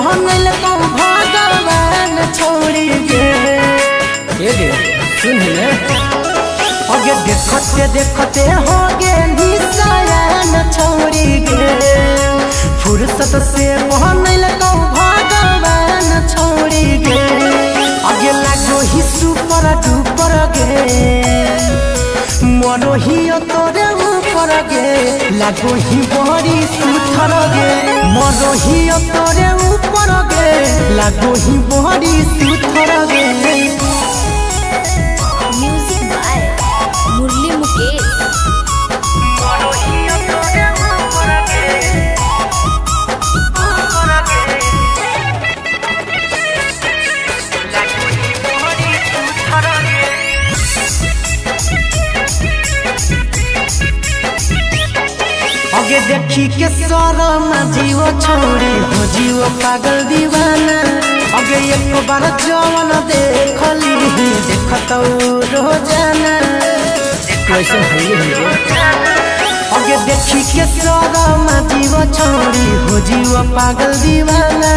बहनल तो भगवान छोड़ी गे। ये गे सुन ले आगे देखते देखते हो गे निशान छोड़ी गे। फुर्सत से बहनल तो भगवान छोड़ी गे। आगे लागो ही सुपर डुपर गे मरो ही तोरे ऊपर गे। लागो ही बड़ी सुथर गे मरो ही तोरे ऊपर गे। लागो ही बड़ी सुथर गे। म्यूजिक बाय मुरली मुकेश। मरो ही तोरे ऊपर गे लागो ही बड़ी सुथर गे। आगे देखी के शरम जीव छोड़ी हो जीव पागल दीवाना। आगे एक बार जवन देखली देखत रोजाना। आगे देखी के शरम जीव छोड़ी हो जीव पागल दीवाना।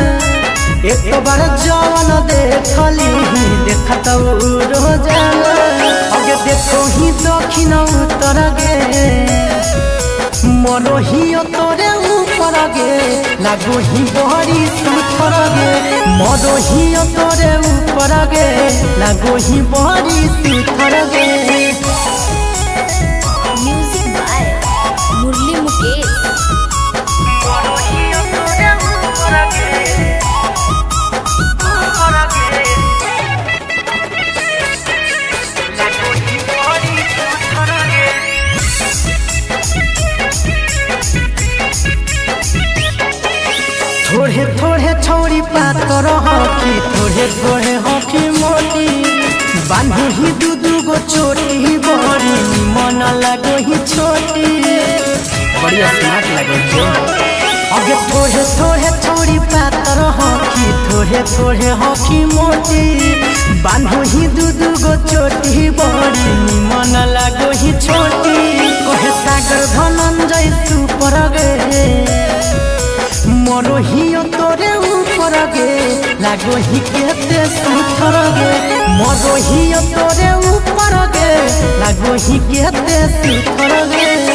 एक बार जवन देखली देखत रोजाना। आगे देखो ही दक्षिण उत्तर गे मरो ही तोरे ऊपर गे। लागो ही बड़ी सुथर गे मरो ही तोरे ऊपर गे। लागो ही बड़ी सुथर गे। म्यूजिक बाय मुरली मुकेश। मरो ही तोरे ऊपर गे लागो ही बड़ी सुथर गे। थोड़े थोड़े छोड़ी पातर हकी थोड़े थोड़े हकी मोटी। बांधो ही दू गो चोटी बड़ी मन लगो ही छोटी। बढ़िया स्मार्ट लगो जो आगे थोड़े थोड़े छोड़ी पातर हकी थोड़े थोड़े हकी मोटी। बांधो ही दू गो चोटी बड़ी मन लगो ही छोटी। कहे सागर धनंजय सुपर गे मरो ही तोरे ऊपर गे। लागो ही केते सुथर गे मरो ही तोरे ऊपर गे। लागो ही केते सुथर गे।